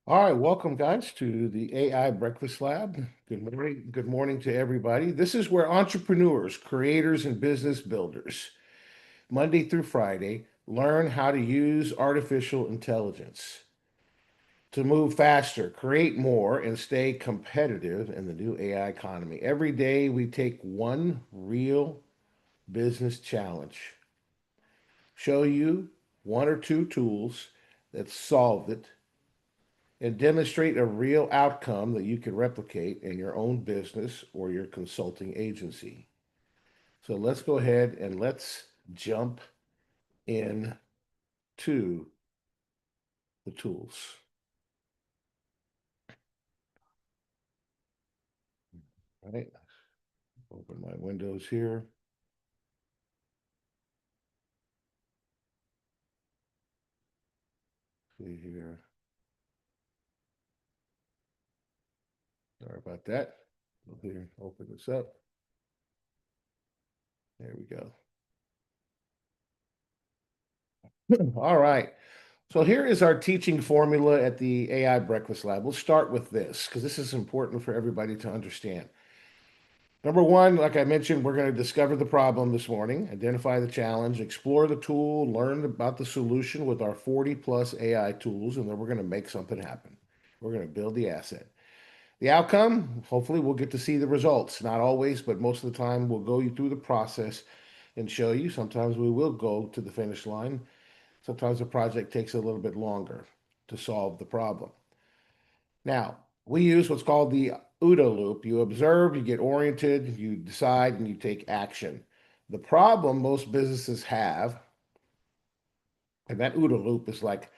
All right, welcome guys to the AI Breakfast Lab. Good morning. Good morning to everybody. This is where entrepreneurs, creators, and business builders, Monday through Friday, learn how to use artificial intelligence to move faster, create more, and stay competitive in the new AI economy. Every day we take one real business challenge, show you one or two tools that solve it and demonstrate a real outcome that you can replicate in your own business or your consulting agency. So let's go ahead and let's jump in to the tools. All right, open my windows here. See here. Sorry about that. Go here, open this up. There we go. All right. So here is our teaching formula at the AI Breakfast Lab. We'll start with this because this is important for everybody to understand. Number one, like I mentioned, we're going to discover the problem this morning, identify the challenge, explore the tool, learn about the solution with our 40 plus AI tools, and then we're going to make something happen. We're going to build the asset. The outcome, hopefully, we'll get to see the results. Not always, but most of the time, we'll go you through the process and show you. Sometimes we will go to the finish line. Sometimes the project takes a little bit longer to solve the problem. Now, we use what's called the OODA loop. You observe, you get oriented, you decide, and you take action. The problem most businesses have, and that OODA loop is like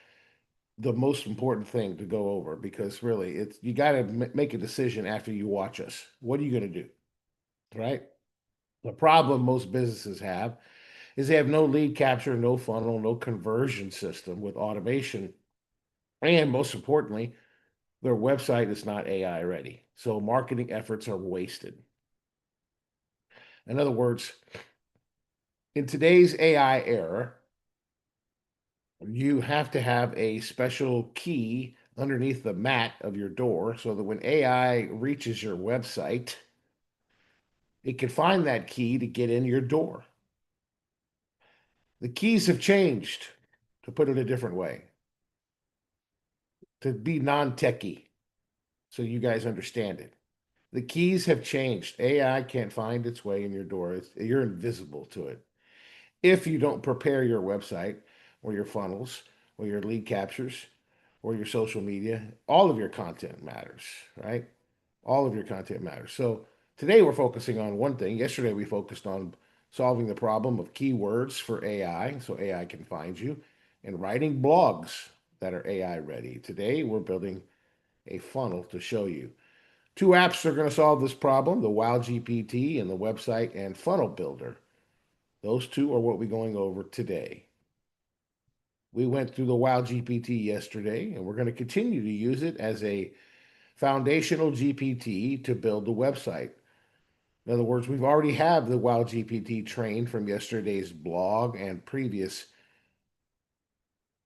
the most important thing to go over because really it's you got to make a decision after you watch us. What are you going to do? Right? The problem most businesses have is they have no lead capture, no funnel, no conversion system with automation, and most importantly, their website is not AI ready. So marketing efforts are wasted. In other words, in today's AI era, you have to have a special key underneath the mat of your door so that when AI reaches your website, it can find that key to get in your door. The keys have changed, to put it a different way, to be non techie, so you guys understand it. The keys have changed. AI can't find its way in your door, you're invisible to it. If you don't prepare your website or your funnels or your lead captures or your social media, all of your content matters, right? All of your content matters. So today we're focusing on one thing. Yesterday we focused on solving the problem of keywords for AI so AI can find you and writing blogs that are AI ready. Today we're building a funnel to show you. Two apps are going to solve this problem, the Wow GPT and the website and funnel builder. Those two are what we're going over today. We went through the Wow GPT yesterday, and we're going to continue to use it as a foundational GPT to build the website. In other words, we've already have the Wow GPT trained from yesterday's blog and previous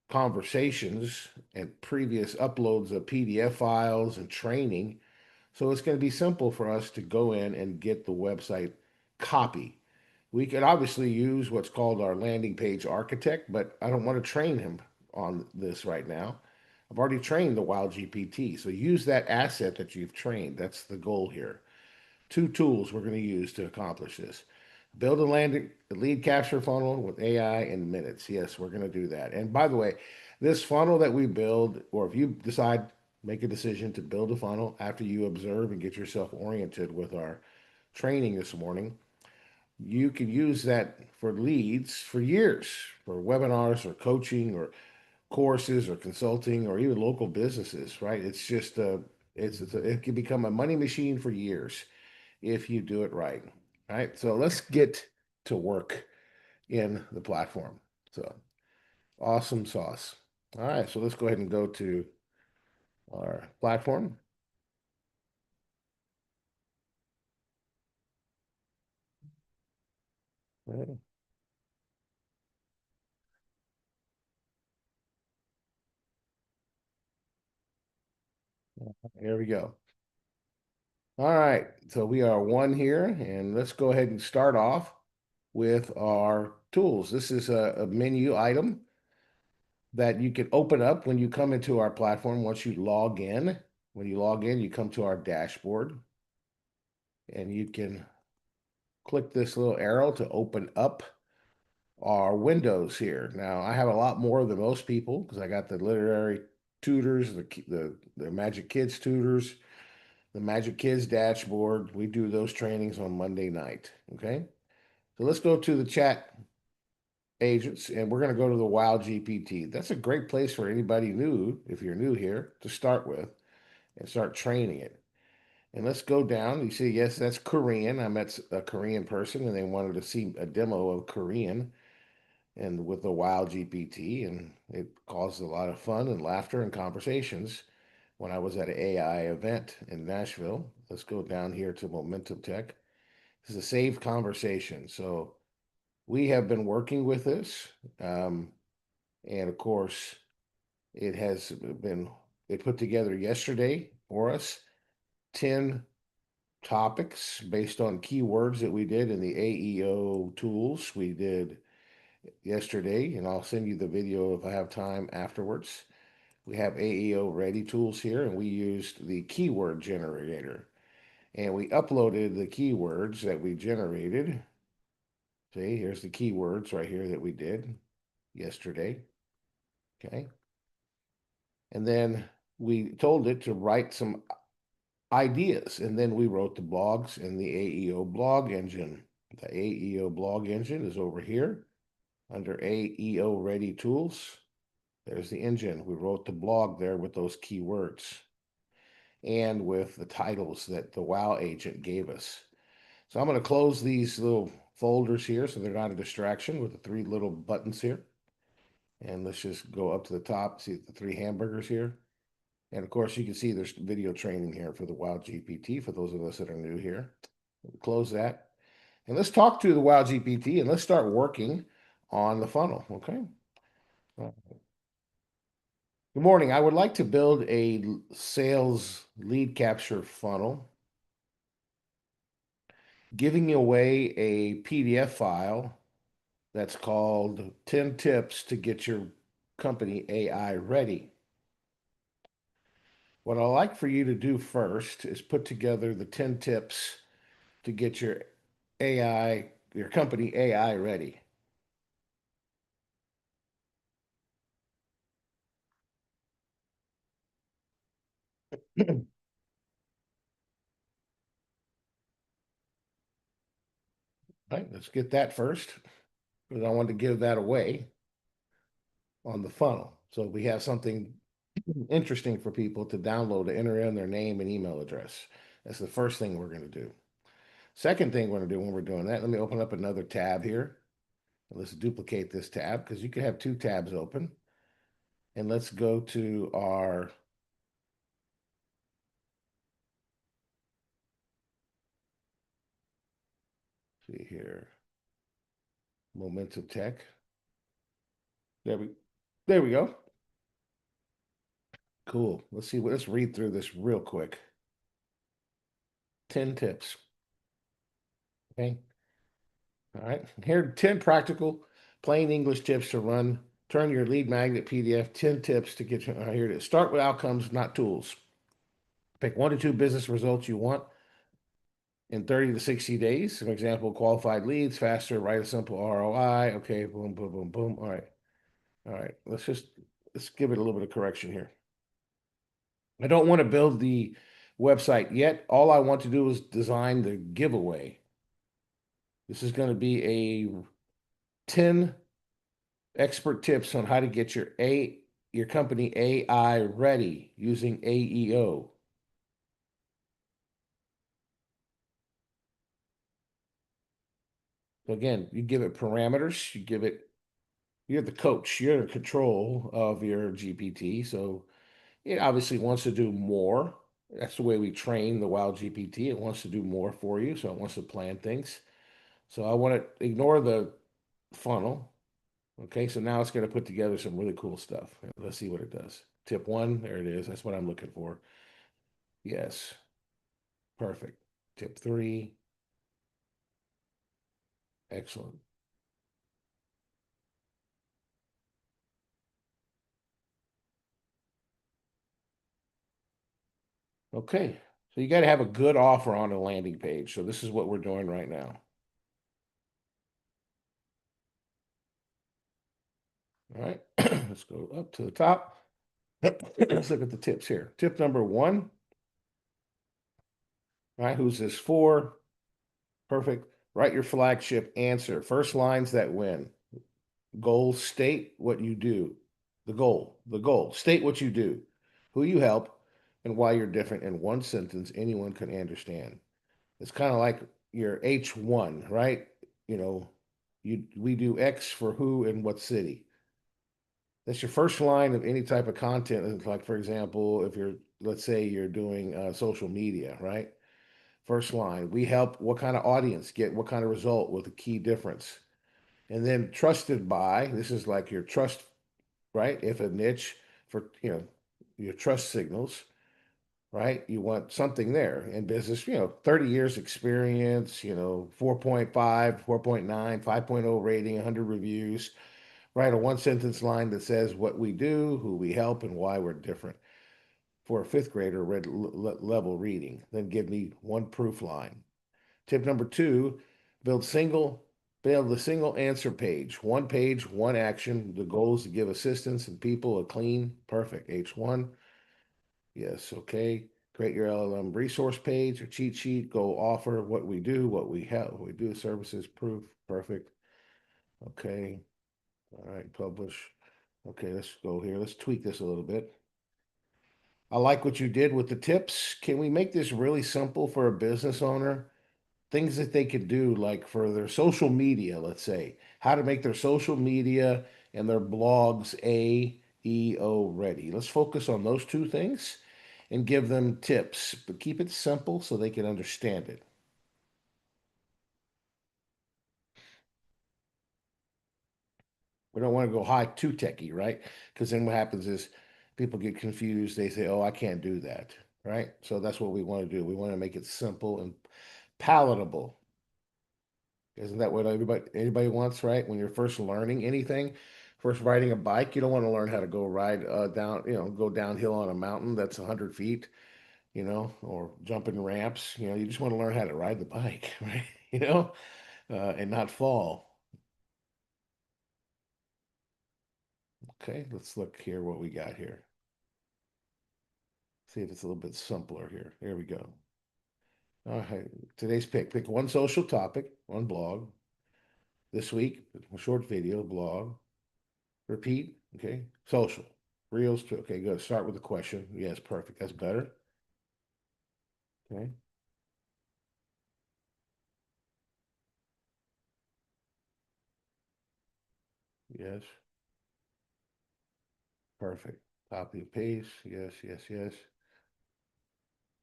conversations and previous uploads of PDF files and training. So it's going to be simple for us to go in and get the website copy. We could obviously use what's called our landing page architect, but I don't want to train him on this right now. I've already trained the Wow GPT. So use that asset that you've trained. That's the goal here. Two tools we're going to use to accomplish this. Build a landing lead capture funnel with AI in minutes. Yes, we're going to do that. And by the way, this funnel that we build, or if you decide, make a decision to build a funnel after you observe and get yourself oriented with our training this morning, you can use that for leads for years, for webinars or coaching or courses or consulting or even local businesses, right? It's just it can become a money machine for years if you do it right. All right. So let's get to work in the platform. So awesome sauce. All right. So let's go ahead and go to our platform. Right. Here we go. All right, so we are one here, and let's go ahead and start off with our tools. This is a menu item that you can open up when you come into our platform once you log in. When you log in, you come to our dashboard, and you can click this little arrow to open up our windows here. Now, I have a lot more than most people because I got the literary tutors, the Magic Kids tutors, the Magic Kids dashboard. We do those trainings on Monday night. Okay. So let's go to the chat agents and we're going to go to the Wow GPT. That's a great place for anybody new, if you're new here, to start with and start training it. And let's go down. You see, yes, that's Korean. I met a Korean person and they wanted to see a demo of Korean and with the Wow GPT, and it caused a lot of fun and laughter and conversations when I was at an AI event in Nashville. Let's go down here to Momentum Tech. This is a saved conversation. So we have been working with this. And of course, it has been, they put together yesterday for us 10 topics based on keywords that we did in the AEO tools we did yesterday. And I'll send you the video if I have time afterwards. We have AEO ready tools here, and we used the keyword generator. And we uploaded the keywords that we generated. See, here's the keywords right here that we did yesterday. Okay. And then we told it to write some ideas. And then we wrote the blogs in the AEO blog engine. The AEO blog engine is over here under AEO ready tools. There's the engine. We wrote the blog there with those keywords and with the titles that the WoW agent gave us. So I'm going to close these little folders here so they're not a distraction with the three little buttons here. And let's just go up to the top, see the three hamburgers here. And of course, you can see there's video training here for the WoW GPT for those of us that are new here. Close that. And let's talk to the WoW GPT and let's start working on the funnel, okay? Good morning. I would like to build a sales lead capture funnel, giving away a PDF file that's called 10 Tips to Get Your Company AI Ready. What I'd like for you to do first is put together the 10 tips to get your company AI ready. Right, let's get that first because I want to give that away on the funnel. So we have something interesting for people to download to enter in their name and email address. That's the first thing we're going to do. Second thing we're going to do when we're doing that, let me open up another tab here. Let's duplicate this tab because you can have two tabs open. And let's go to our see here, Momentum Tech. There we there we go. Cool. Let's read through this real quick. 10 tips. Okay. All right. Here are 10 practical, plain English tips to turn your lead magnet PDF. 10 tips to get you. Here it is. Start with outcomes, not tools. Pick 1 to 2 business results you want in 30 to 60 days. For example, qualified leads, faster, write a simple ROI. Okay, boom, boom, boom, boom. All right. All right. Let's give it a little bit of correction here. I don't want to build the website yet. All I want to do is design the giveaway. This is going to be a 10 expert tips on how to get your company AI ready using AEO. So again, you give it parameters, you're the coach, you're in control of your GPT. So it obviously wants to do more. That's the way we train the WoW GPT. It wants to do more for you. So it wants to plan things. So I want to ignore the funnel. Okay, so now it's going to put together some really cool stuff. Let's see what it does. Tip 1, there it is. That's what I'm looking for. Yes. Perfect. Tip three. Excellent. Okay. So you got to have a good offer on a landing page. So this is what we're doing right now. All right. Let's go up to the top. Let's look at the tips here. Tip number one. All right. Who's this for? Perfect. Write your flagship answer. First lines that win. Goal, state what you do. The goal. State what you do, who you help, and why you're different in one sentence anyone can understand. It's kind of like your H1, right? You know, we do X for who and what city. That's your first line of any type of content. It's like, for example, if you're, let's say you're doing social media, right? First line, we help what kind of audience get what kind of result with a key difference. And then trusted by, this is like your trust, right? If a niche for, your trust signals, right? You want something there in business, 30 years experience, 4.5, 4.9, 5.0 rating, 100 reviews, right? A one sentence line that says what we do, who we help, and why we're different for a fifth grader level reading. Then give me one proof line. Tip number two, build single build a single answer page. One page, one action. The goal is to give assistants and people a clean, perfect H1. Yes, okay. Create your LLM resource page or cheat sheet. Go offer what we do, what we have, what we do, services, proof, perfect. Okay. All right, publish. Okay, let's go here. Let's tweak this a little bit. I like what you did with the tips. Can we make this really simple for a business owner? Things that they could do, like for their social media, let's say, how to make their social media and their blogs AEO ready. Let's focus on those two things and give them tips, but keep it simple so they can understand it. We don't want to go high too techy, right? Because then what happens is people get confused. They say, "Oh, I can't do that," right? So that's what we want to do. We want to make it simple and palatable. Isn't that what anybody wants, right? When you're first learning anything, first riding a bike, you don't want to learn how to go ride down, go downhill on a mountain that's 100 feet, or jumping ramps. You just want to learn how to ride the bike, right? And not fall. Okay, let's look here what we got here. See if it's a little bit simpler here. Here we go. All right, today's pick one social topic, one blog. This week, a short video blog. Repeat. Okay. Social. Reels. Okay, good. Start with the question. Yes, perfect. That's better. Okay. Yes. Perfect. Copy and paste. Yes, yes, yes.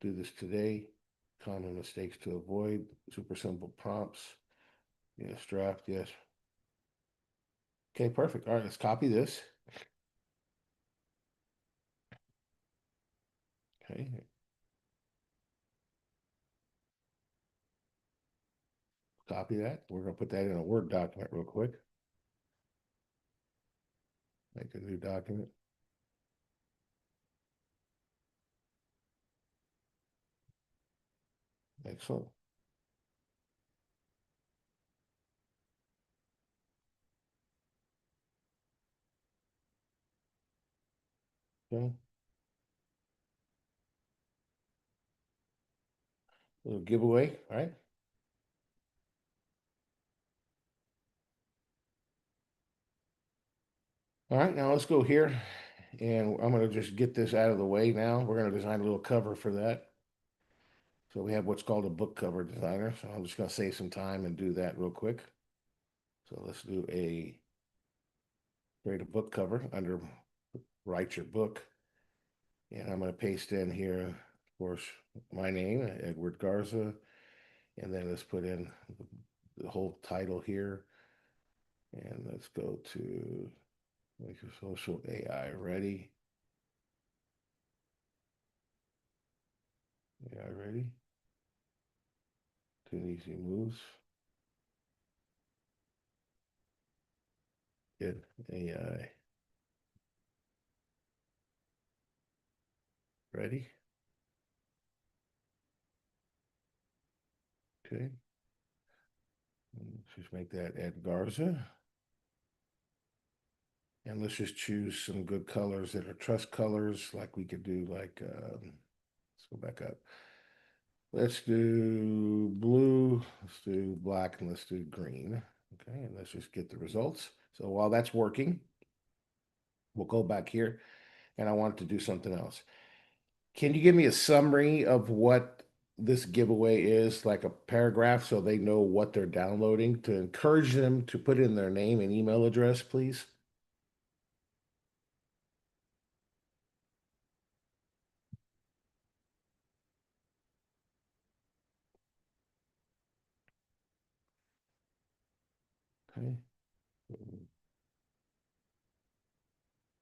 Do this today. Common mistakes to avoid. Super simple prompts. Yes, draft. Yes. Okay, perfect. All right, let's copy this. Okay. Copy that. We're going to put that in a Word document real quick. Make a new document. Excellent. Okay. Little giveaway. All right. All right, now let's go here and I'm going to just get this out of the way now. We're going to design a little cover for that. So we have what's called a book cover designer. So I'm just going to save some time and do that real quick. So let's do create a book cover under write your book. And I'm going to paste in here, of course, my name, Edward Garza. And then let's put in the whole title here. And let's go to make your social AI ready. AI ready. 10 easy moves. Get AI ready. Okay. Let's just make that Ed Garza. And let's just choose some good colors that are trust colors, like we could do like, let's go back up. Let's do blue, let's do black, and let's do green. Okay, and let's just get the results. So while that's working, we'll go back here and I want to do something else. Can you give me a summary of what this giveaway is, like a paragraph, so they know what they're downloading to encourage them to put in their name and email address, please? Okay.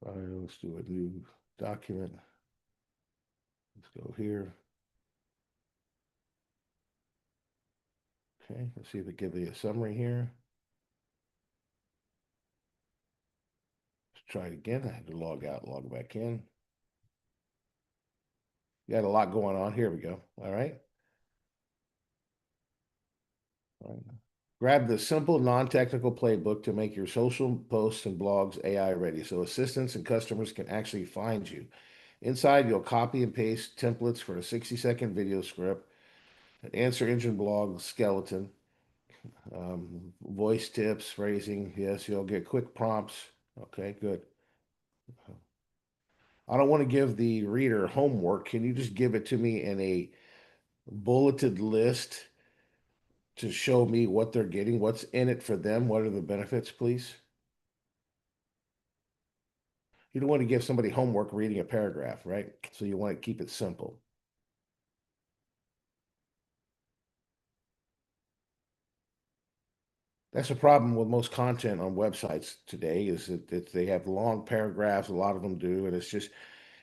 All right, let's do a new document. Let's go here. Okay, let's see if it gives me a summary here. Let's try it again. I had to log out, log back in. You got a lot going on. Here we go. All right. All right. Grab the simple, non-technical playbook to make your social posts and blogs AI ready so assistants and customers can actually find you. Inside, you'll copy and paste templates for a 60-second video script, an answer engine blog skeleton, voice tips, phrasing. Yes, you'll get quick prompts. Okay, good. I don't want to give the reader homework. Can you just give it to me in a bulleted list to show me what they're getting, what's in it for them, what are the benefits, please? You don't want to give somebody homework reading a paragraph, right? So you want to keep it simple. That's a problem with most content on websites today is that they have long paragraphs, a lot of them do, and it's just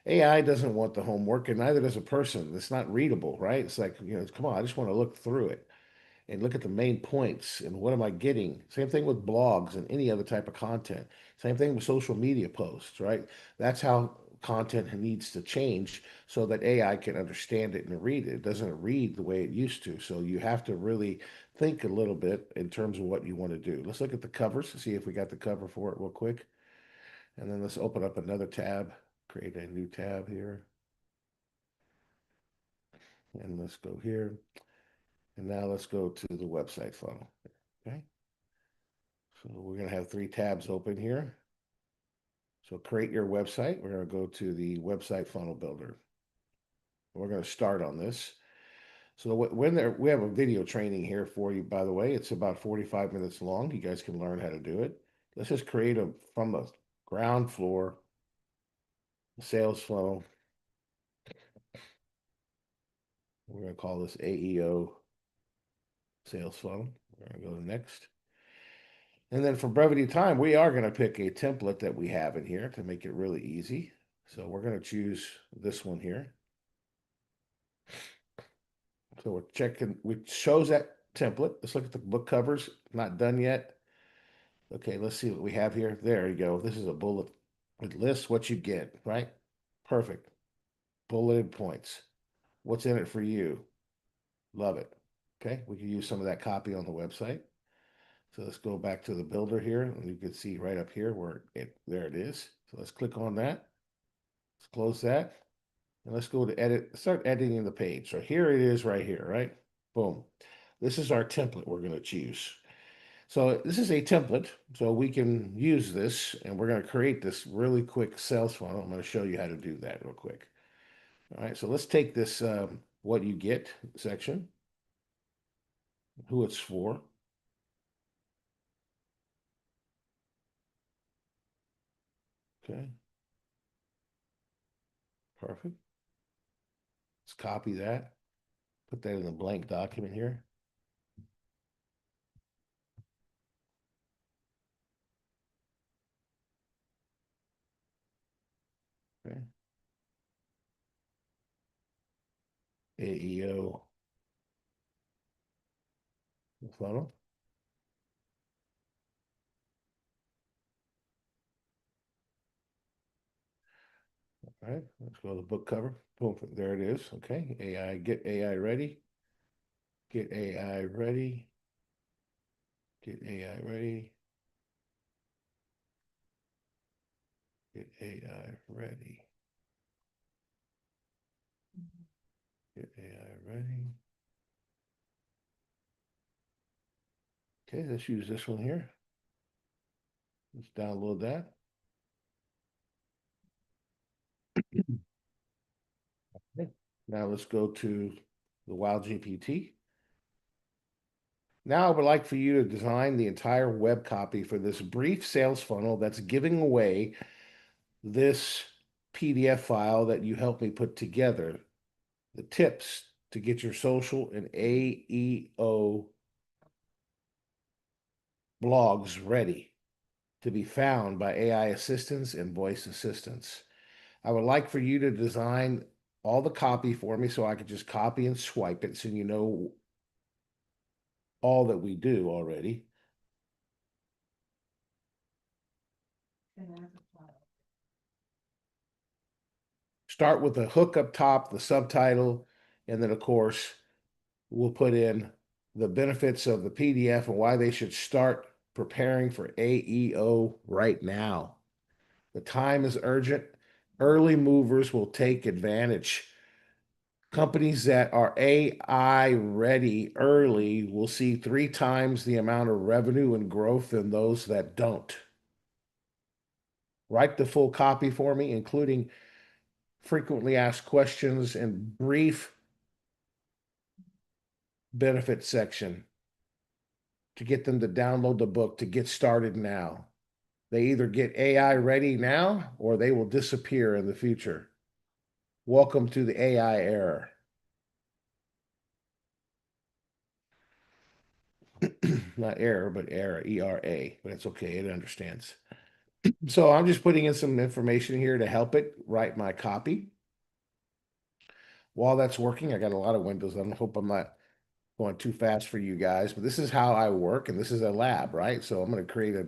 AI doesn't want the homework, and neither does a person. It's not readable, right? It's like, come on, I just want to look through it and look at the main points and what am I getting. Same thing with blogs and any other type of content. Same thing with social media posts, right? That's how content needs to change so that AI can understand it and read it. It doesn't read the way it used to. So you have to really think a little bit in terms of what you want to do. Let's look at the covers to see if we got the cover for it real quick. And then let's open up another tab, create a new tab here. And let's go here. And now let's go to the website funnel. Okay. So we're going to have three tabs open here. So create your website. We're going to go to the website funnel builder. We're going to start on this. So we have a video training here for you, by the way. It's about 45 minutes long. You guys can learn how to do it. Let's just create from the ground floor sales funnel. We're going to call this AEO sales funnel. We're going to go to next. And then for brevity of time, we are going to pick a template that we have in here to make it really easy. So we're going to choose this one here. So we're checking, we chose that template. Let's look at the book covers. Not done yet. Okay, let's see what we have here. There you go. This is a bullet. It lists what you get, right? Perfect. Bulleted points. What's in it for you? Love it. Okay, we can use some of that copy on the website. So let's go back to the builder here, and you can see right up here where there it is. So let's click on that. Let's close that. And let's go to edit, start editing the page. So here it is right here, right? Boom. This is our template we're going to choose. So this is a template, so we can use this, and we're going to create this really quick sales funnel. I'm going to show you how to do that real quick. All right, so let's take this what you get section, who it's for. Okay, perfect. Let's copy that, put that in a blank document here. Okay. AEO funnel. All right, let's go to the book cover. Boom, there it is. Okay, AI, get AI ready. Get AI ready. Get AI ready. Get AI ready. Get AI ready. Okay, let's use this one here. Let's download that. Okay. Now let's go to the Wild GPT. Now I would like for you to design the entire web copy for this brief sales funnel that's giving away this PDF file that you helped me put together. The tips to get your social and AEO blogs ready to be found by AI assistants and voice assistants. I would like for you to design all the copy for me so I could just copy and swipe it so you know all that we do already. Start with the hook up top, the subtitle, and then, of course, we'll put in the benefits of the PDF and why they should start preparing for AEO right now. The time is urgent. Early movers will take advantage. Companies that are AI ready early will see 3 times the amount of revenue and growth than those that don't. Write the full copy for me, including frequently asked questions and brief benefit section to get them to download the book to get started now. They either get AI ready now or they will disappear in the future. Welcome to the AI era. Not error, but era, ERA, but it's okay. It understands. So I'm just putting in some information here to help it write my copy. While that's working, I got a lot of windows. I hope I'm not going too fast for you guys, but this is how I work, and this is a lab, right? So I'm going to create a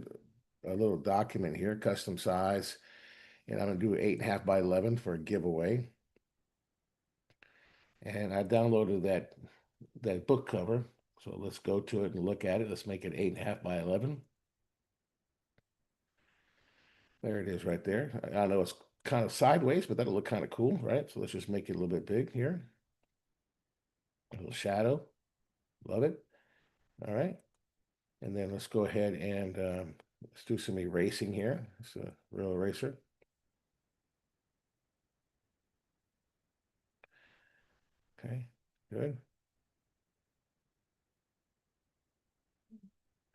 little document here, custom size, and I'm going to do 8.5 by 11 for a giveaway. And I downloaded that book cover. So let's go to it and look at it. Let's make it 8.5 by 11. There it is right there. I know it's kind of sideways, but that'll look kind of cool, right? So let's just make it a little bit big here. A little shadow. Love it. All right. And then let's go ahead and let's do some erasing here. It's a real eraser. Okay, good.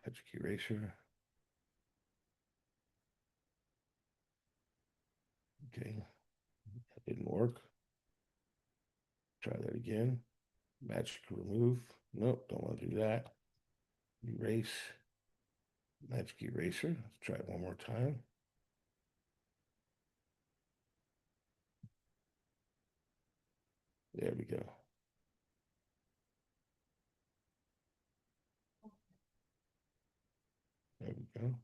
Magic eraser. Okay, that didn't work. Try that again. Magic remove. Nope, don't want to do that. Erase. Magic eraser. Let's try it one more time. There we go. There we go.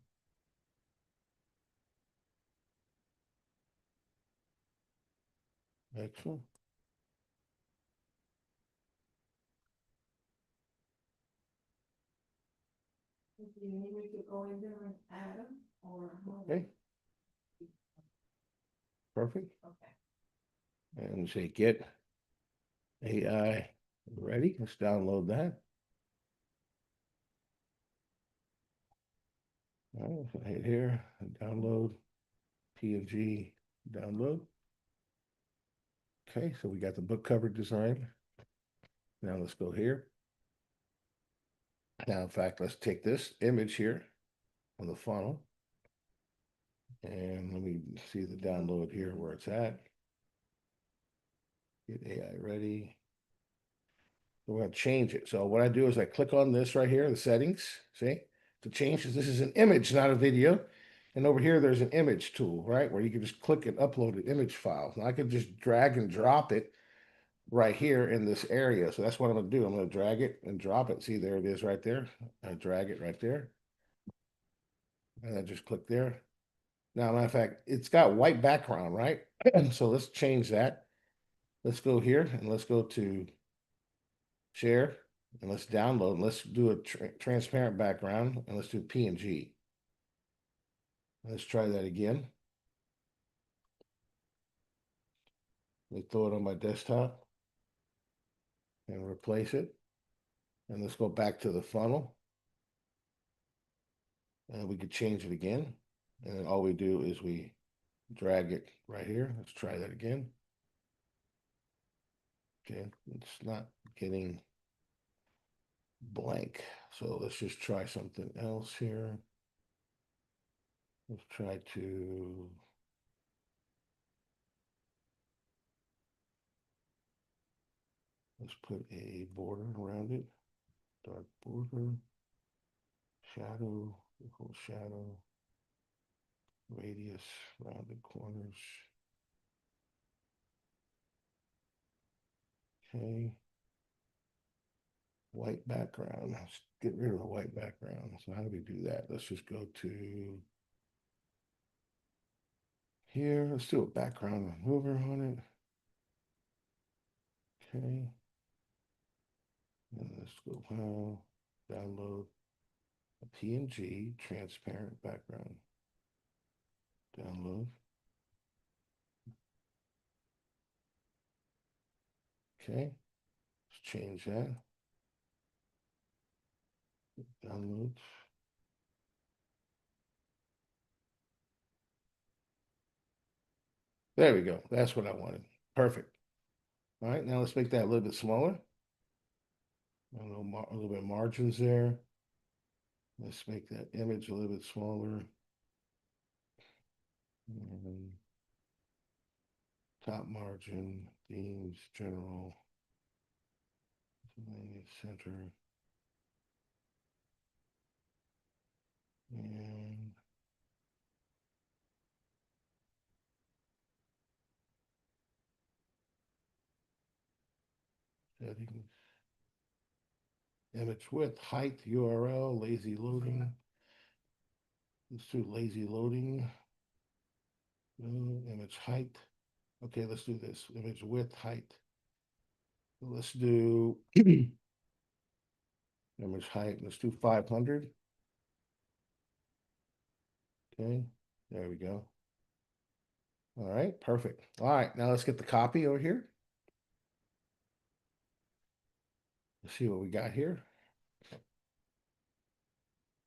Excellent. Do you need me to go in there and add them or? Okay, perfect. Okay. And say get AI ready. Let's download that. All right, so hit here, download, PNG, download. Okay, so we got the book cover design. Now let's go here. Now, in fact, let's take this image here on the funnel. And let me see the download here where it's at. Get AI ready. We're going to change it. So what I do is I click on this right here, the settings, see, to change this. This is an image, not a video. And over here, there's an image tool, right, where you can just click and upload an image file. Now I can just drag and drop it right here in this area. So that's what I'm gonna do. I'm gonna drag it and drop it. See, there it is right there. I drag it right there. And I just click there. Now, matter of fact, it's got white background, right? So let's change that. Let's go here and let's go to share and let's download. And let's do a transparent background and let's do PNG. Let's try that again. Let me throw it on my desktop and replace it. And let's go back to the funnel. And we could change it again. And then all we do is we drag it right here. Let's try that again. Okay, it's not getting blank. So let's just try something else here. Let's try to, let's put a border around it. Dark border, shadow, equal shadow, radius, rounded corners. Okay. White background. Let's get rid of the white background. So how do we do that? Let's just go to here. Let's do a background remover on it. Okay. And let's go file, download a PNG transparent background. Download. Okay. Let's change that. Download. There we go. That's what I wanted. Perfect. All right, now let's make that a little bit smaller. A little bit of margins there. Let's make that image a little bit smaller. And top margin, themes, general, center, and settings, image width, height, URL, lazy loading. Let's do lazy loading. Image height. Okay, let's do this. Image width, height. Let's do image height. Let's do 500. Okay, there we go. All right, perfect. All right, now let's get the copy over here. Let's see what we got here.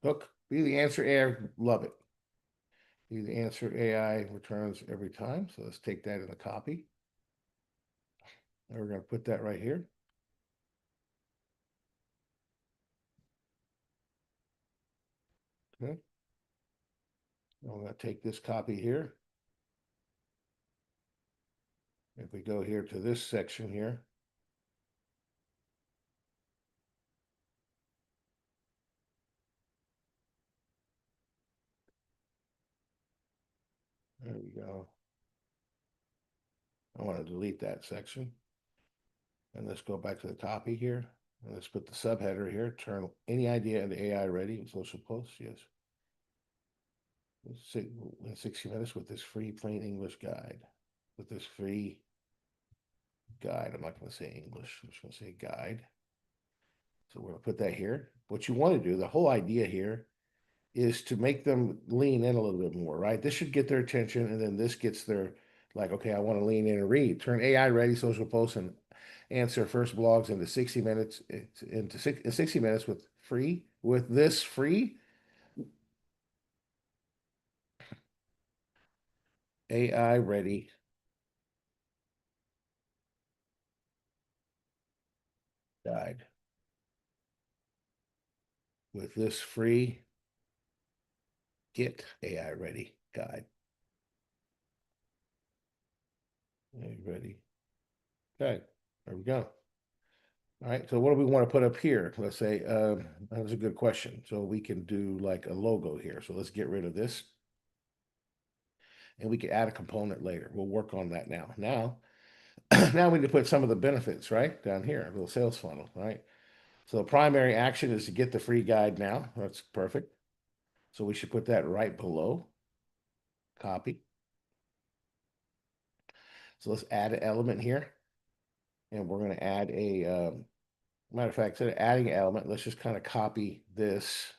Hook, be the answer AI, love it. Be the answer AI returns every time. So let's take that in the copy. And we're going to put that right here. Okay. I'm going to take this copy here. If we go here to this section here, there we go. I want to delete that section. And let's go back to the copy here. And let's put the subheader here. Turn any idea into AI ready. Social posts, yes. In 60 minutes with this free plain English guide. With this free guide. I'm not going to say English. I'm just going to say guide. So we're going to put that here. What you want to do, the whole idea here is to make them lean in a little bit more, right? This should get their attention, and then this gets their, like, okay, I want to lean in and read. Turn AI ready social posts and answer first blogs into 60 minutes, into 60 minutes with this free AI ready guide. With this free get AI ready guide. Are you ready? Okay, there we go. All right, so what do we want to put up here? Let's say, that's a good question. So we can do like a logo here. So let's get rid of this. And we can add a component later. We'll work on that now. Now, Now we need to put some of the benefits, right? Down here, a little sales funnel, right? So the primary action is to get the free guide now. That's perfect. So we should put that right below. Copy. So let's add an element here. And we're going to add a, matter of fact, instead of adding an element, let's just kind of copy this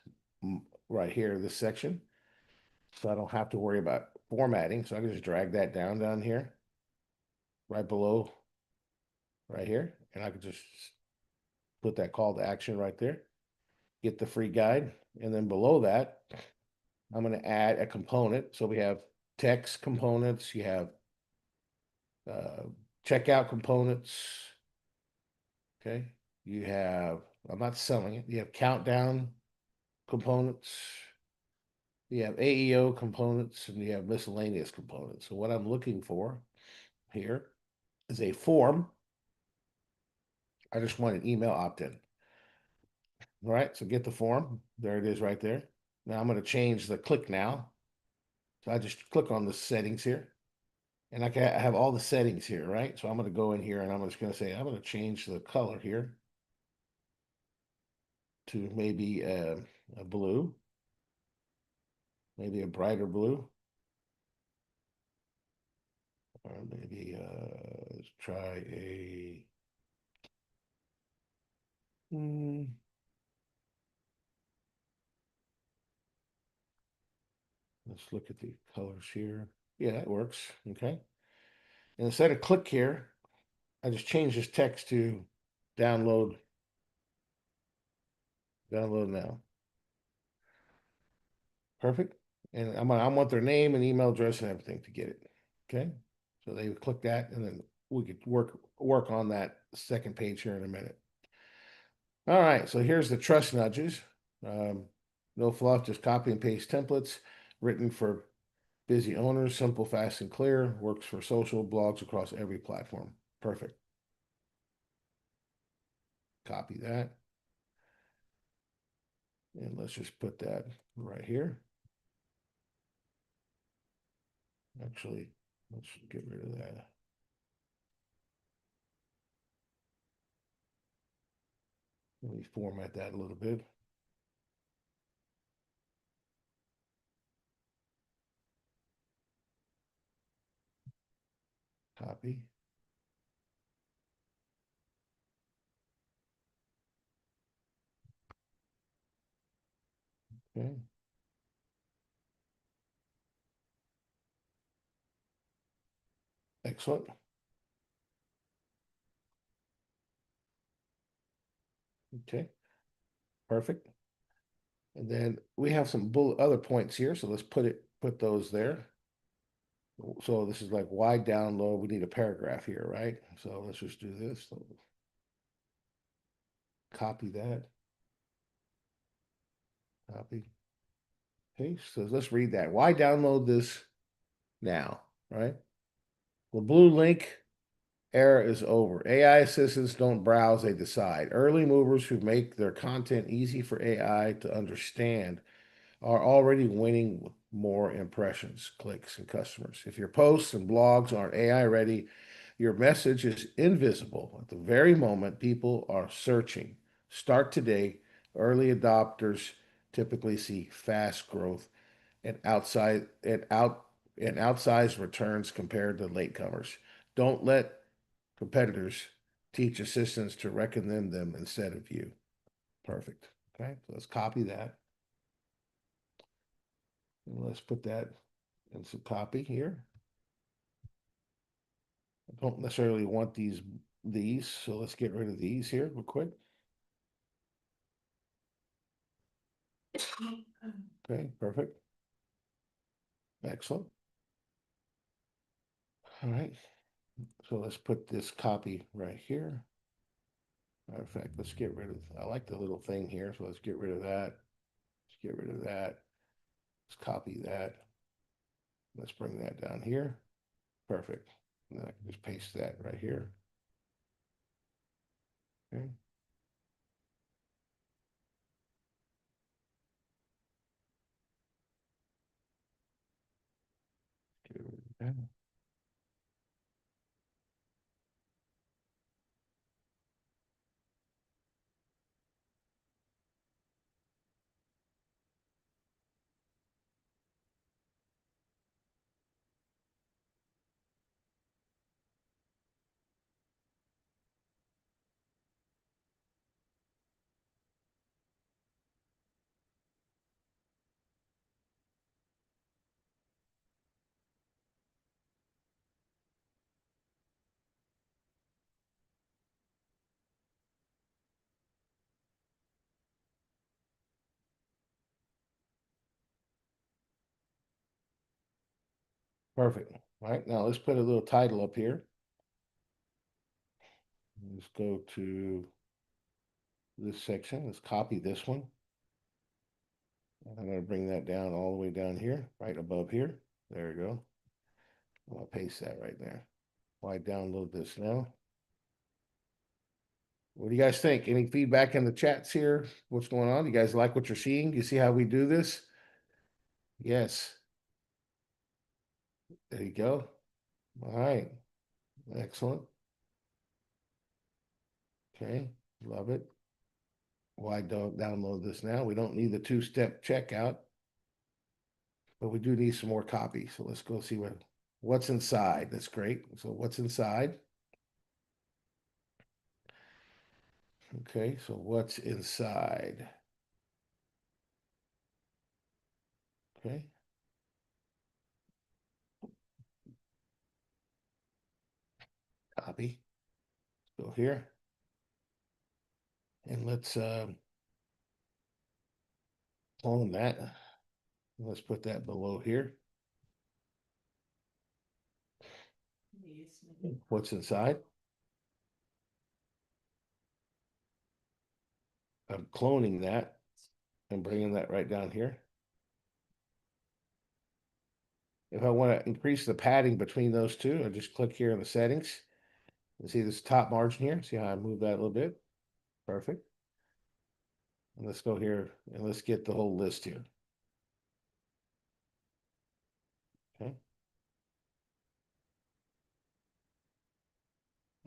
right here, this section. So I don't have to worry about formatting. So I can just drag that down here, right below, right here. And I could just put that call to action right there. Get the free guide. And then below that, I'm going to add a component. So we have text components, you have uh, checkout components. Okay. You have, I'm not selling it. You have countdown components. You have AEO components and you have miscellaneous components. So what I'm looking for here is a form. I just want an email opt-in. All right. So get the form. There it is right there. Now I'm going to change the click now. So I just click on the settings here. And I have all the settings here, right? So I'm going to go in here and I'm just going to say, I'm going to change the color here to maybe a blue, maybe a brighter blue. Or maybe let's try a, let's look at the colors here. Yeah, that works. Okay. And instead of click here, I just change this text to download, download now. Perfect. And I want their name and email address and everything to get it. Okay. So they would click that and then we could work on that second page here in a minute. All right. So here's the trust nudges. No fluff, just copy and paste templates written for busy owners, simple, fast, and clear. Works for social blogs across every platform. Perfect. Copy that. And let's just put that right here. Actually, let's get rid of that. Let me format that a little bit. Copy. Okay. Excellent. Okay. Perfect. And then we have some other points here. So let's put those there. So this is like wide down low. We need a paragraph here, right? So let's just do this. So copy that. Copy. Okay. So let's read that. Why download this now, right? The blue link era is over. AI assistants don't browse, they decide. Early movers who make their content easy for AI to understand are already winning more impressions, clicks, and customers. If your posts and blogs aren't AI ready, your message is invisible at the very moment people are searching. Start today. Early adopters typically see fast growth and outsized returns compared to latecomers. Don't let competitors teach assistants to recommend them instead of you. Perfect. Okay, so let's copy that. And let's put that in some copy here. I don't necessarily want these, so let's get rid of these here real quick. Okay, perfect. Excellent. All right. So let's put this copy right here. Matter of fact, let's get rid of, I like the little thing here, so let's get rid of that. Let's get rid of that. Let's copy that. Let's bring that down here. Perfect. And then I can just paste that right here. Okay. Get rid of that. Perfect. All right, now let's put a little title up here. Let's go to this section. Let's copy this one. I'm going to bring that down all the way down here, right above here. There we go. I'm going to paste that right there. Why download this now? What do you guys think? Any feedback in the chats here? What's going on? You guys like what you're seeing? You see how we do this? Yes. There you go. All right. Excellent. Okay. Love it. Why don't download this now? We don't need the two-step checkout, but we do need some more copy. So let's go see what's inside. That's great. So what's inside? Okay, so what's inside? Okay. Copy. Go here. And let's clone that. Let's put that below here. What's inside? I'm cloning that and bringing that right down here. If I want to increase the padding between those two, I just click here in the settings. And see this top margin here? See how I move that a little bit? Perfect. And let's go here and let's get the whole list here. Okay.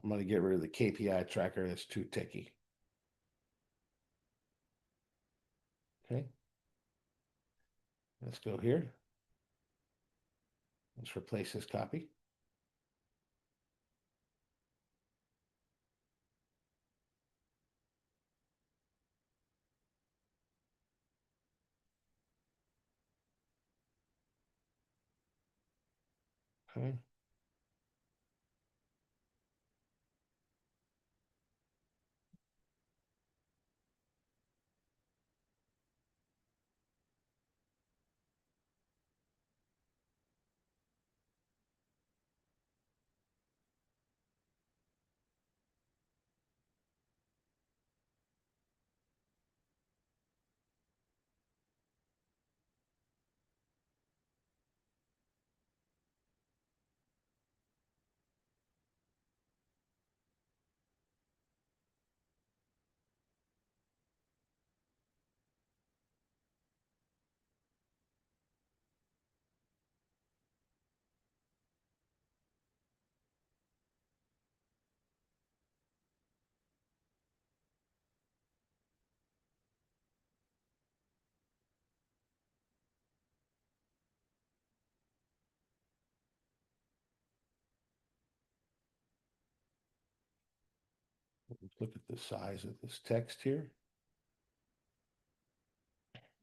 I'm going to get rid of the KPI tracker. That's too ticky. Okay. Let's go here. Let's replace this copy. Okay. Let's look at the size of this text here.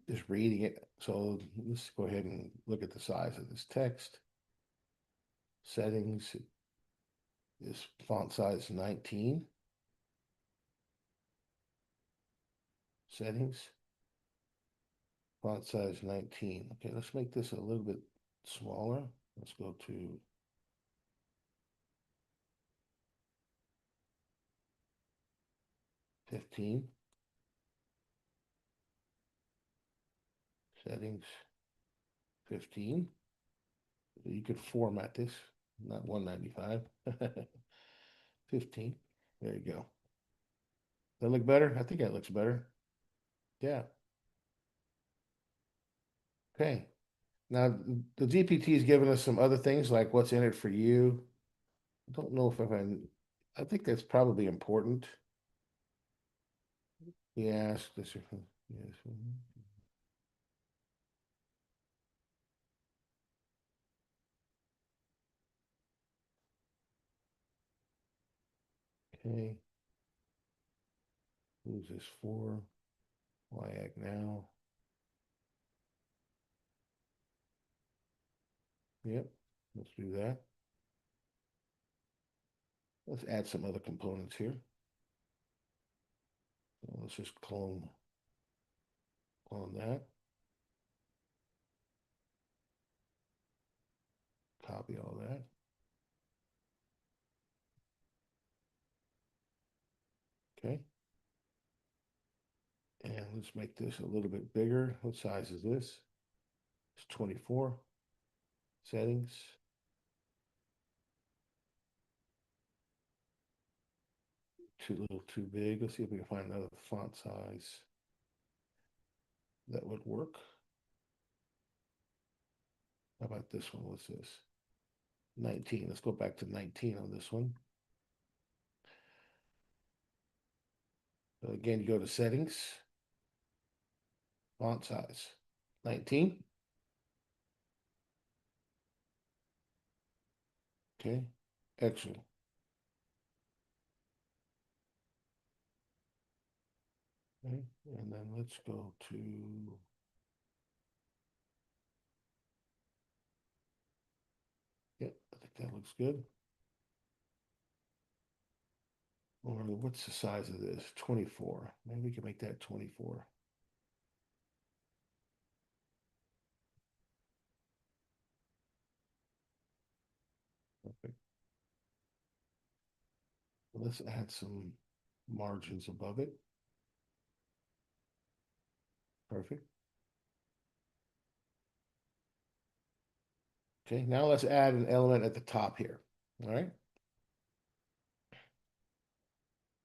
Just reading it. So let's go ahead and look at the size of this text. Settings is font size 19. Settings, font size 19. Okay, let's make this a little bit smaller. Let's go to 15. Settings, 15. You could format this, not 195. 15. There you go. That look better? I think that looks better. Yeah. Okay. Now the GPT is giving us some other things like what's in it for you. I don't know if I think that's probably important. Yes, this yes. Okay. Who's this for? Why act now? Yep. Let's do that. Let's add some other components here. Let's just clone that. copy all that. Okay. And let's make this a little bit bigger. What size is this? It's 24. Settings. Too little, too big. Let's see if we can find another font size that would work. How about this one? What's this? 19. Let's go back to 19 on this one. So again, you go to settings, font size, 19. Okay, excellent. Okay, and then let's go to, yep, I think that looks good. Or what's the size of this? 24. Maybe we can make that 24. Perfect. Let's add some margins above it. Perfect. Okay, now let's add an element at the top here. All right.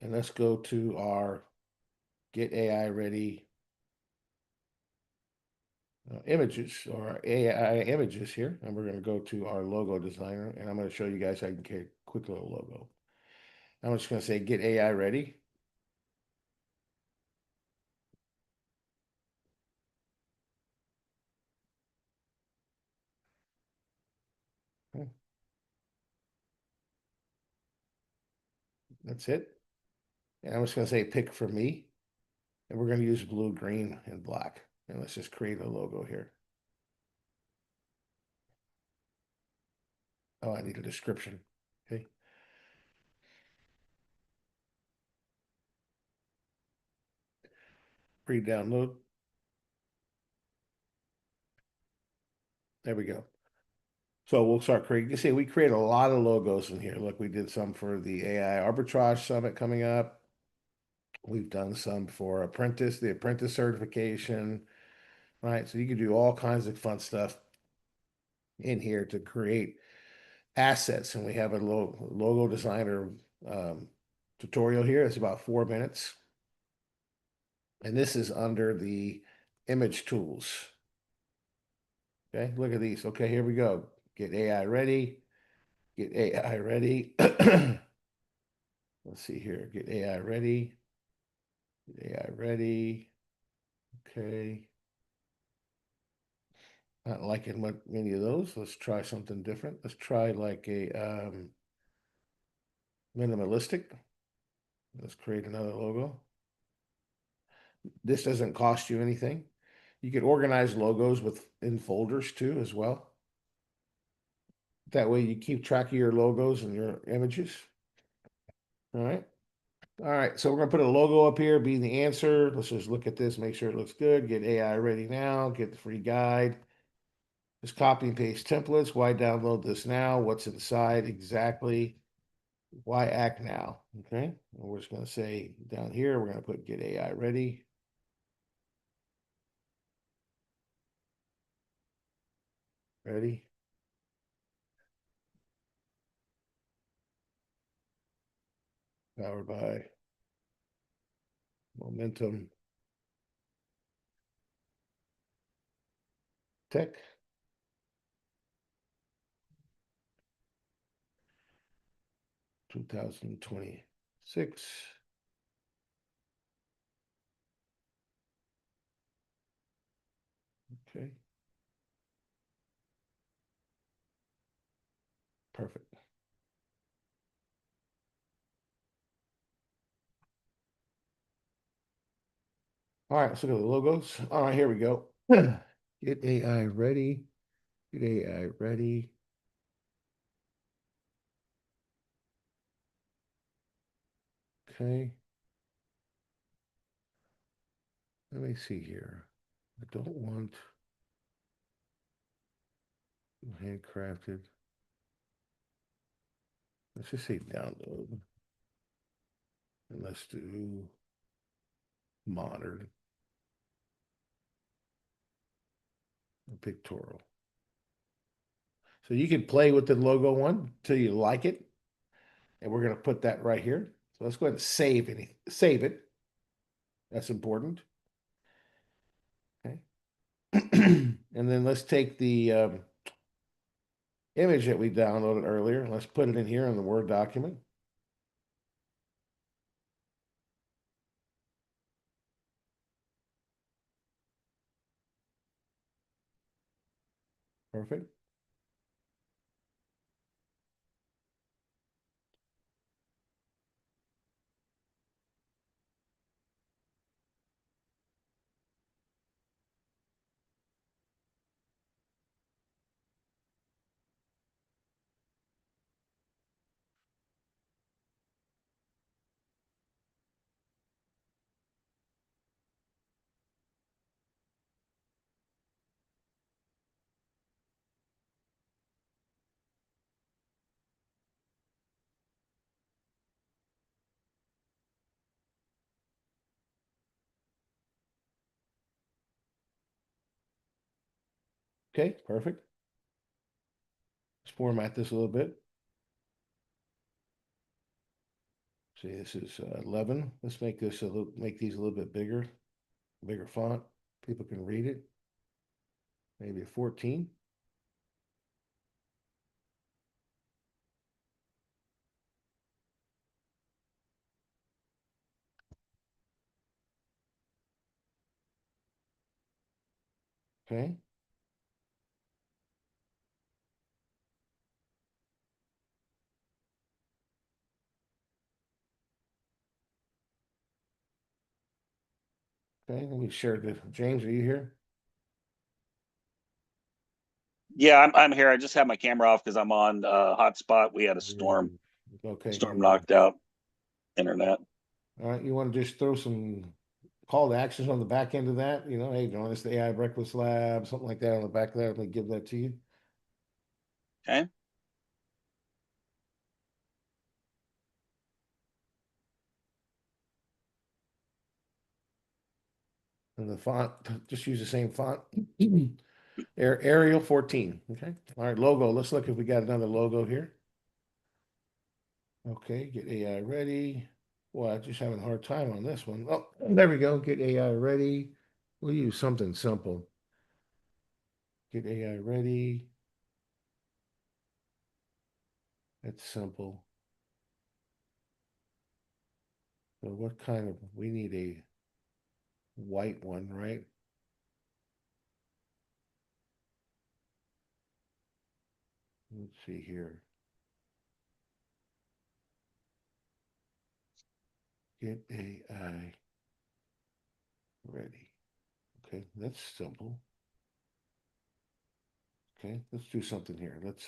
And let's go to our Get AI Ready images or our AI images here. And we're going to go to our logo designer and I'm going to show you guys how you can create a quick little logo. I'm just going to say Get AI Ready. Okay, that's it. And I'm just going to say pick for me. And we're going to use blue, green, and black. And let's just create a logo here. Oh, I need a description. Okay. Pre-download. There we go. So we'll start creating. You see, we create a lot of logos in here. Look, we did some for the AI Arbitrage Summit coming up. We've done some for Apprentice, the Apprentice certification, right? So you can do all kinds of fun stuff in here to create assets. And we have a logo designer tutorial here. It's about 4 minutes. And this is under the image tools. Okay, look at these. Okay, here we go. Get AI ready. Get AI ready. Let's see here. Get AI ready. Get AI ready. Okay. Not liking many of those. Let's try something different. Let's try like a minimalistic. Let's create another logo. This doesn't cost you anything. You can organize logos in folders too as well. That way you keep track of your logos and your images. All right. All right. So we're going to put a logo up here, be the answer. Let's just look at this, make sure it looks good. Get AI ready now. Get the free guide. Just copy and paste templates. Why download this now? What's inside exactly? Why act now? Okay. And we're just going to say down here, we're going to put get AI ready. Ready. Powered by Momentum Tech. 2026. Okay. Perfect. All right, let's look at the logos. All right, here we go. Get AI ready. Get AI ready. Okay. Let me see here. I don't want handcrafted. Let's just say download. And let's do modern. Pictorial. So you can play with the logo one till you like it. And we're going to put that right here. So let's go ahead and save it. That's important. Okay. And then let's take the image that we downloaded earlier. And let's put it in here in the Word document. Perfect. Okay, perfect. Let's format this a little bit. See, this is 11. Let's make this make these a little bit bigger font. People can read it. Maybe a 14. Okay. Okay, let me share this. James, are you here? Yeah, I'm here. I just had my camera off because I'm on hotspot. We had a storm. Okay. Storm knocked out internet. All right, you want to just throw some call to actions on the back end of that? You know, hey, join us the AI Breakfast Lab, something like that on the back of that. Let me give that to you. Okay. And the font, just use the same font. Arial 14. Okay. All right, logo. Let's look if we got another logo here. Okay, get AI ready. Well, I'm just having a hard time on this one. Oh, there we go. Get AI ready. We'll use something simple. Get AI ready. That's simple. So what kind of, we need a white one, right? Let's see here. Get AI ready. Okay, that's simple. Okay, let's do something here. Let's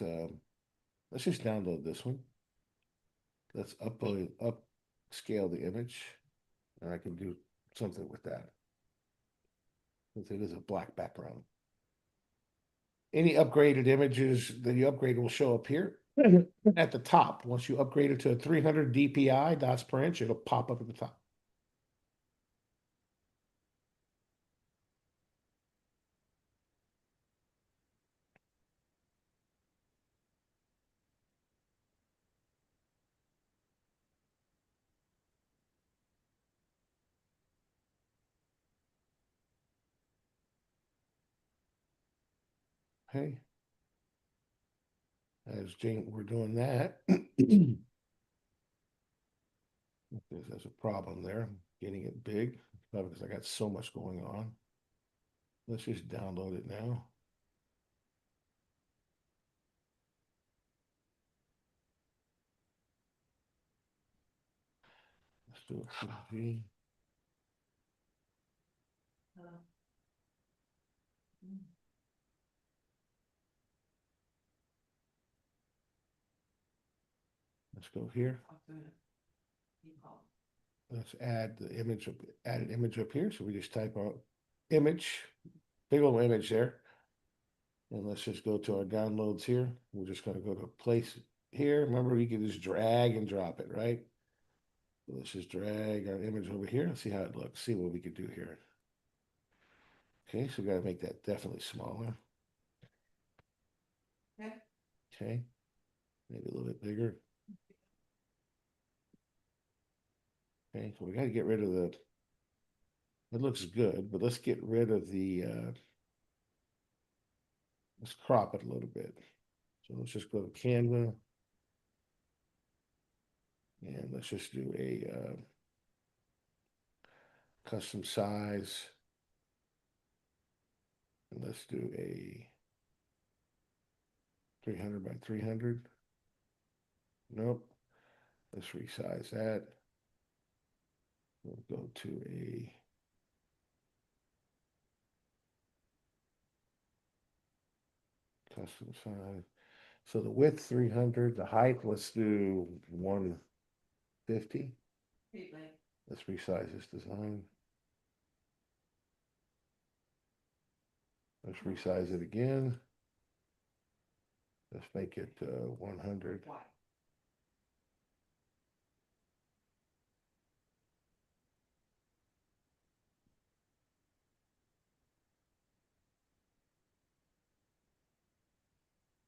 just download this one. Let's upscale the image, and I can do something with that. Since it is a black background. Any upgraded images that you upgrade will show up here at the top. Once you upgrade it to a 300 DPI dots per inch, it'll pop up at the top. Okay. As Jane, we're doing that. There's a problem there. I'm getting it big because I got so much going on. Let's just download it now. Let's do it. CG. Let's go here. Let's add the image, add an image up here. So we just type out image, big old image there. And let's just go to our downloads here. We're just going to go to place here. Remember, we can just drag and drop it, right? So let's just drag our image over here and see how it looks. See what we can do here. Okay, so we gotta make that definitely smaller. Okay. Okay, maybe a little bit bigger. Okay, so we gotta get rid of the, it looks good, but let's get rid of the, let's crop it a little bit. So let's just go to Canva. And let's just do a custom size. And let's do a 300 by 300. Nope. Let's resize that. We'll go to a custom size. So the width 300, the height, let's do 150. Hey, Blake. Let's resize this design. Let's resize it again. Let's make it 100. Why?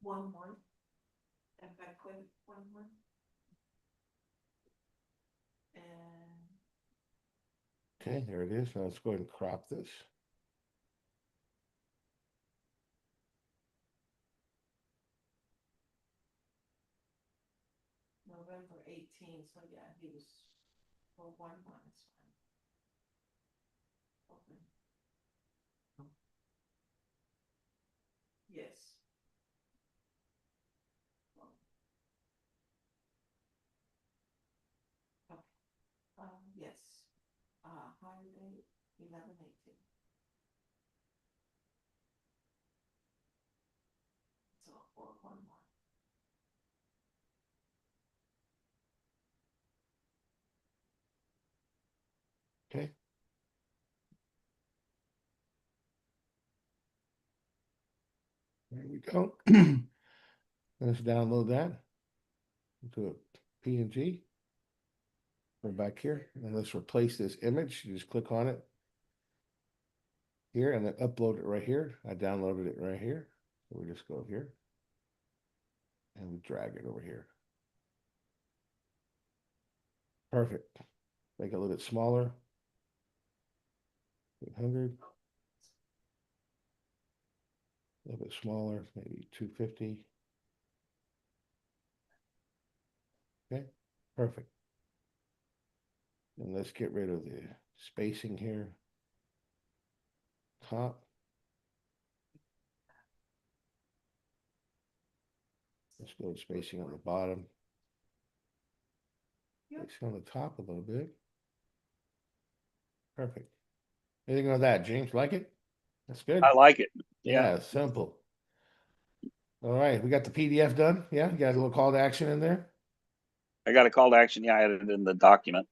One more. And if I click one more. And Okay, there it is. Now let's go ahead and crop this. November 18, so yeah, he was for 1 month. Open. Yes. Okay. Yes. Hire date 11/18. So for 1 month. Okay. There we go. Let's download that into a PNG. We're back here and let's replace this image. You just click on it here and then upload it right here. I downloaded it right here. So we just go here and we drag it over here. Perfect. Make it a little bit smaller. 800. A little bit smaller, maybe 250. Okay, perfect. And let's get rid of the spacing here. Top. Let's go to spacing on the bottom. Spacing on the top a little bit. Perfect. Anything on that, James? Like it? That's good. I like it. Yeah. Yeah, simple. All right, we got the PDF done. Yeah, you got a little call to action in there. I got a call to action. Yeah, I added it in the document.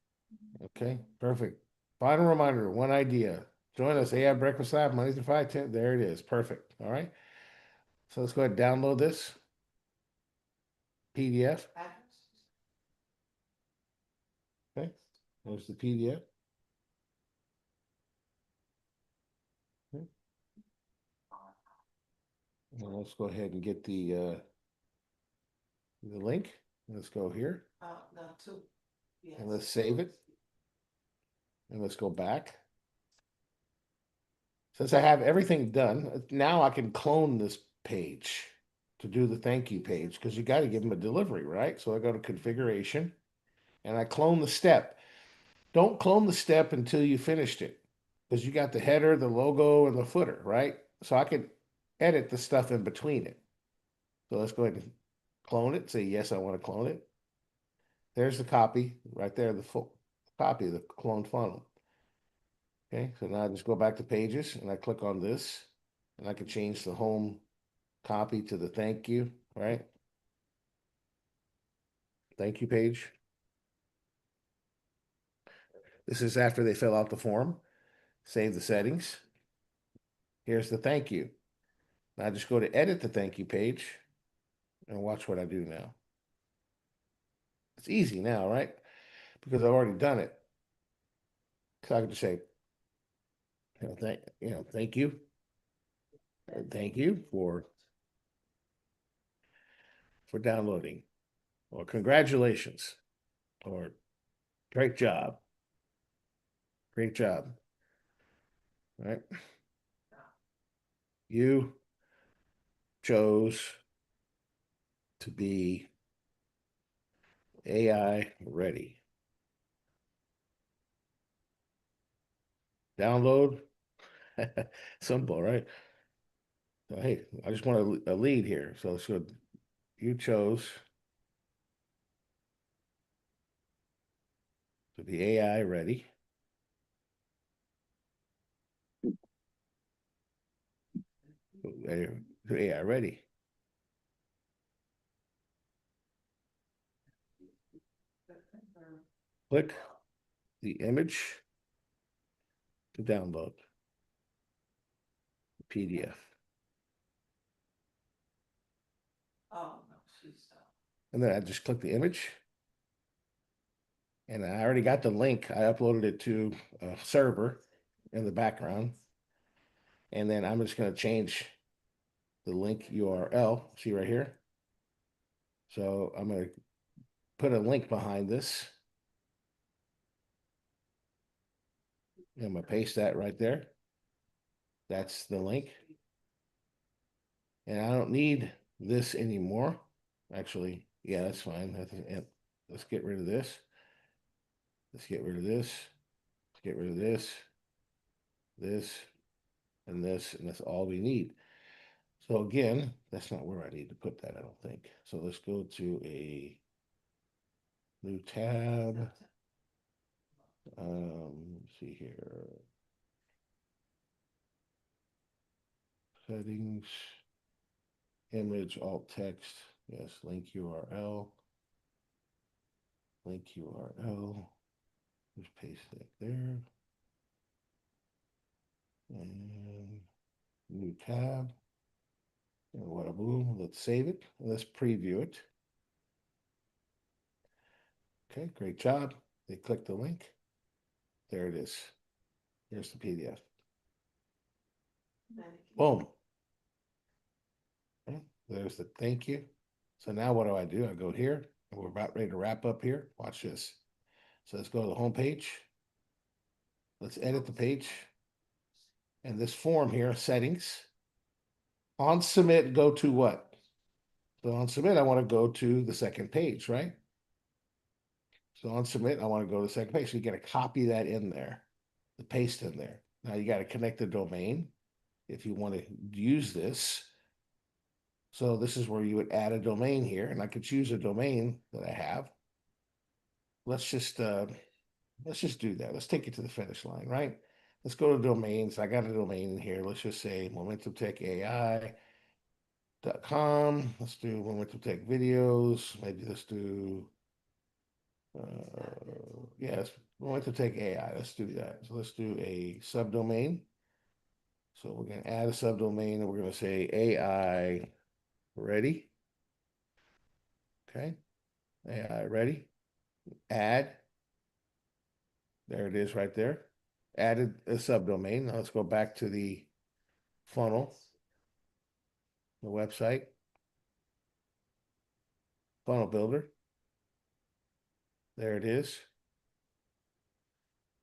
Okay, perfect. Final reminder, one idea. Join us, AI Breakfast Lab, Monday through Friday, 10. There it is. Perfect. All right. So let's go ahead and download this PDF. Okay, there's the PDF. Okay. And let's go ahead and get the link. Let's go here No, 2. Yes. and let's save it. And let's go back. Since I have everything done, now I can clone this page to do the thank you page because you got to give them a delivery, right? So I go to configuration and I clone the step. Don't clone the step until you finished it because you got the header, the logo, and the footer, right? So I can edit the stuff in between it. So let's go ahead and clone it. Say, yes, I want to clone it. There's the copy right there, the full copy of the cloned funnel. Okay, so now I just go back to pages and I click on this and I can change the home copy to the thank you, right? Thank you page. This is after they fill out the form. Save the settings. Here's the thank you. Now just go to edit the thank you page and watch what I do now. It's easy now, right? Because I've already done it. So I can just say, thank you. Thank you for downloading, or congratulations, or great job. Great job. Right? You chose to be AI ready. Download. Simple, right? So, hey, I just want a lead here. So you chose to be AI ready. AI ready. Click the image to download the PDF. Oh, no, she's, And then I just click the image. And I already got the link. I uploaded it to a server in the background. And then I'm just going to change the link URL. See right here? So I'm going to put a link behind this. I'm going to paste that right there. That's the link. And I don't need this anymore. Actually, yeah, that's fine. Let's get rid of this. Let's get rid of this. Let's get rid of this, and this, and that's all we need. So again, that's not where I need to put that, I don't think. So let's go to a new tab. Let's see here. Settings, image, alt text. Yes, link URL. Link URL. Just paste that there. And new tab. And what a boom. Let's save it. Let's preview it. Okay, great job. They click the link. There it is. Here's the PDF. Boom. Okay, there's the thank you. So now what do? I go here, and we're about ready to wrap up here. Watch this. So let's go to the home page. Let's edit the page. And this form here, settings. On submit, go to what? So on submit, I want to go to the second page, right? So on submit, I want to go to the second page. So you got to copy that in there, the paste in there. Now you got to connect the domain if you want to use this. So this is where you would add a domain here, and I could choose a domain that I have. Let's just do that. Let's take it to the finish line, right? Let's go to domains. I got a domain in here. Let's just say momentumtechai.com. Let's do Momentum Tech videos. Maybe let's do yes, Momentum Tech AI. Let's do that. So let's do a subdomain. So we're going to add a subdomain, and we're going to say AI ready. Okay. AI ready. Add. There it is right there. Added a subdomain. Now let's go back to the funnel, the website, funnel builder. There it is.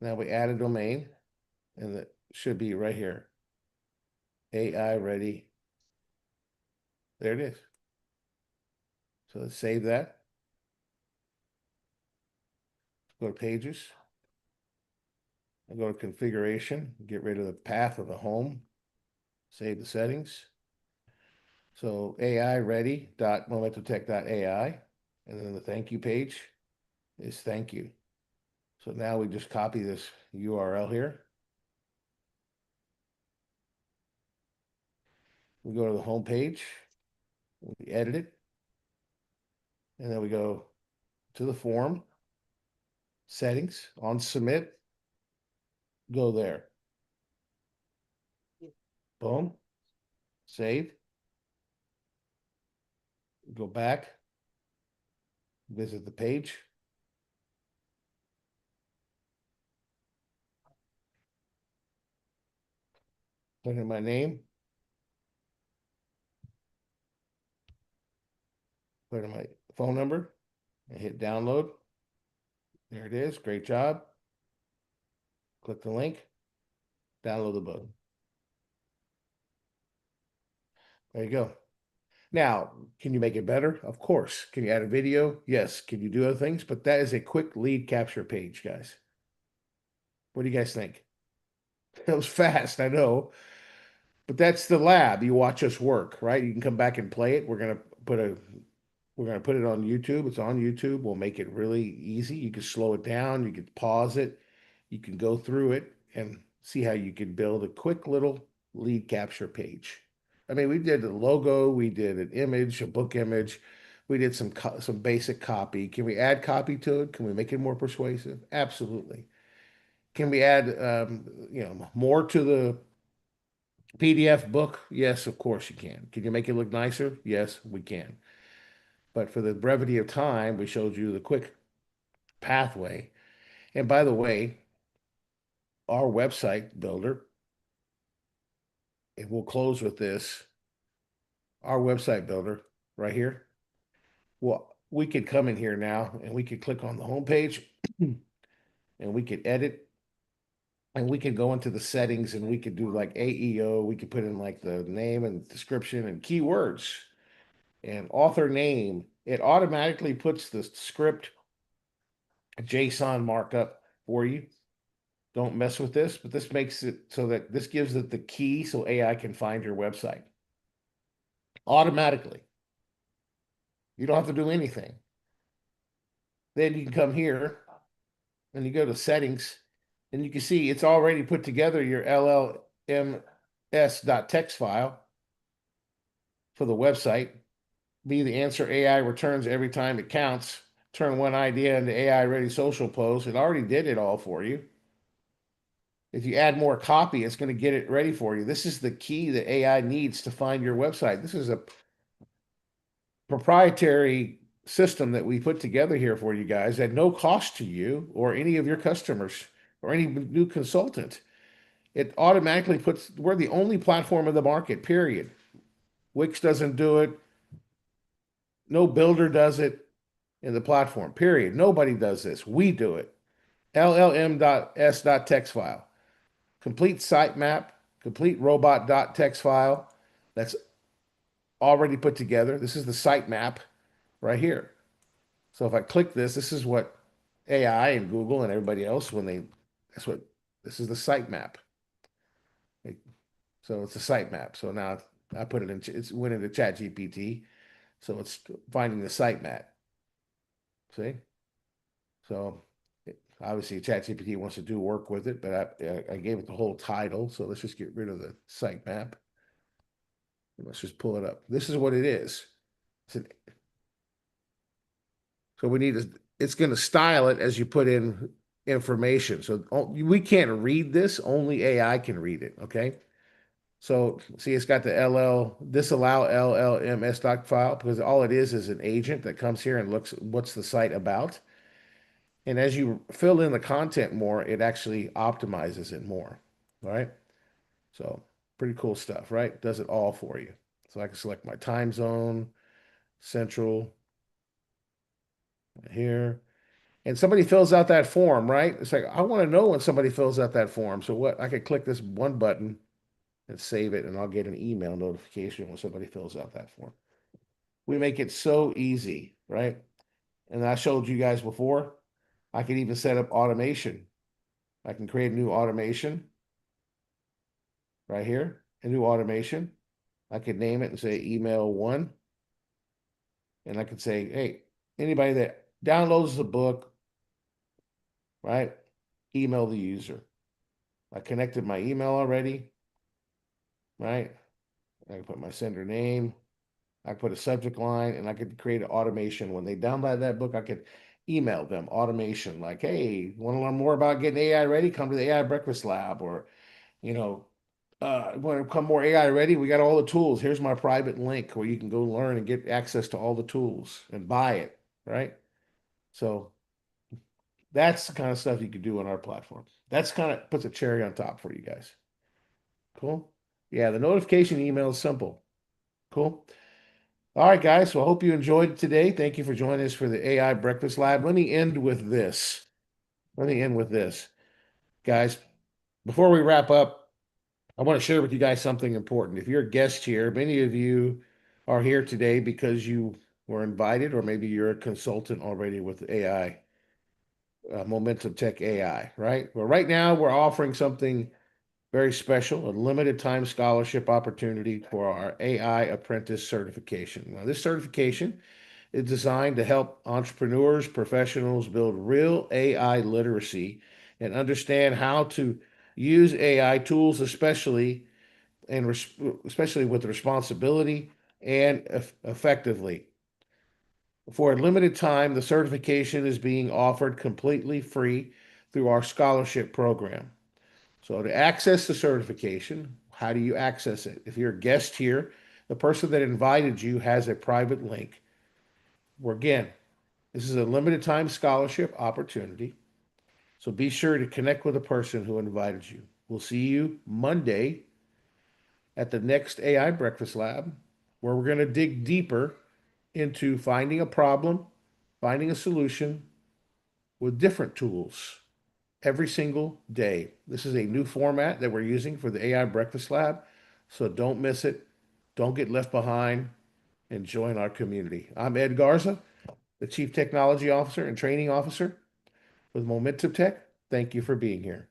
Now we add a domain, and it should be right here. AI ready. There it is. So let's save that. Go to pages. I go to configuration, get rid of the path of the home, save the settings. So AI ready.momentumtech.ai, and then the thank you page is thank you. So now we just copy this URL here. We go to the home page, we edit it, and then we go to the form, settings, on submit, go there. Boom, save, go back, Visit the page. Put in my name. Put in my phone number and hit download. There it is. Great job. Click the link. Download the book. There you go. Now, can you make it better? Of course. Can you add a video? Yes. Can you do other things? But that is a quick lead capture page, guys. What do you guys think? It was fast, I know. But that's the lab. You watch us work, right? You can come back and play it. We're gonna put it on YouTube. It's on YouTube. We'll make it really easy. You can slow it down, you can pause it, you can go through it and see how you can build a quick little lead capture page. I mean, we did a logo, we did an image, a book image, we did some basic copy. Can we add copy to it? Can we make it more persuasive? Absolutely. Can we add more to the PDF book? Yes, of course you can. Can you make it look nicer? Yes, we can. But for the brevity of time, we showed you the quick pathway. And by the way, our website builder, and we'll close with this, our website builder right here. Well, we could come in here now and we could click on the home page and we could edit and we could go into the settings and we could do like AEO. We could put in like the name and description and keywords and author name. It automatically puts the script JSON markup for you. Don't mess with this, but this makes it so that this gives it the key so AI can find your website automatically. You don't have to do anything. Then you can come here and you go to settings and you can see it's already put together your LLMS.txt file for the website. Be the answer AI returns every time it counts. Turn one idea into AI ready social post. It already did it all for you. If you add more copy, it's going to get it ready for you. This is the key that AI needs to find your website. This is a proprietary system that we put together here for you guys at no cost to you or any of your customers or any new consultant. It automatically puts, we're the only platform in the market, period. Wix doesn't do it. No builder does it in the platform, period. Nobody does this. We do it. LLM.s.txt file. Complete sitemap, complete robot.txt file that's already put together. This is the sitemap right here. So if I click this, this is what AI and Google and everybody else, this is the sitemap. So it's a sitemap. So now I put it in, it went into ChatGPT. So it's finding the sitemap. See? So obviously ChatGPT wants to do work with it, but I gave it the whole title. So let's just get rid of the sitemap. Let's just pull it up. This is what it is. So we need to, it's going to style it as you put in information. So we can't read this, only AI can read it. Okay. So see, it's got the disallow LLMS doc file because all it is an agent that comes here and looks what's the site about. And as you fill in the content more, it actually optimizes it more. All right. So pretty cool stuff, right? Does it all for you. So I can select my time zone, central, right here. And somebody fills out that form, right? It's like, I want to know when somebody fills out that form. So what? I could click this one button and save it, and I'll get an email notification when somebody fills out that form. We make it so easy, right? And I showed you guys before, I can even set up automation. I can create a new automation right here, a new automation. I could name it and say email one. And I could say, hey, anybody that downloads the book, right? Email the user. I connected my email already, right? I can put my sender name. I could put a subject line and I could create an automation. When they download that book, I could email them automation like, hey, want to learn more about getting AI ready? Come to the AI Breakfast Lab. Or, want to become more AI ready? We got all the tools. Here's my private link where you can go learn and get access to all the tools and buy it, right? So that's the kind of stuff you can do on our platform. That's kind of puts a cherry on top for you guys. Cool. Yeah, the notification email is simple. Cool. All right, guys. So I hope you enjoyed it today. Thank you for joining us for the AI Breakfast Lab. Let me end with this. Let me end with this. Guys, before we wrap up, I want to share with you guys something important. If you're a guest here, many of you are here today because you were invited, or maybe you're a consultant already with AI, Momentum Tech AI, right? Well, right now we're offering something very special, a limited time scholarship opportunity for our AI apprentice certification. Now, this certification is designed to help entrepreneurs, professionals build real AI literacy and understand how to use AI tools, especially with responsibility and effectively. For a limited time, the certification is being offered completely free through our scholarship program. So to access the certification, how do you access it? If you're a guest here, the person that invited you has a private link. Where again, this is a limited time scholarship opportunity. So be sure to connect with the person who invited you. We'll see you Monday at the next AI Breakfast Lab, where we're going to dig deeper into finding a problem, finding a solution with different tools every single day. This is a new format that we're using for the AI Breakfast Lab. So don't miss it. Don't get left behind and join our community. I'm Ed Garza, the Chief Technology Officer and Training Officer with Momentum Tech. Thank you for being here.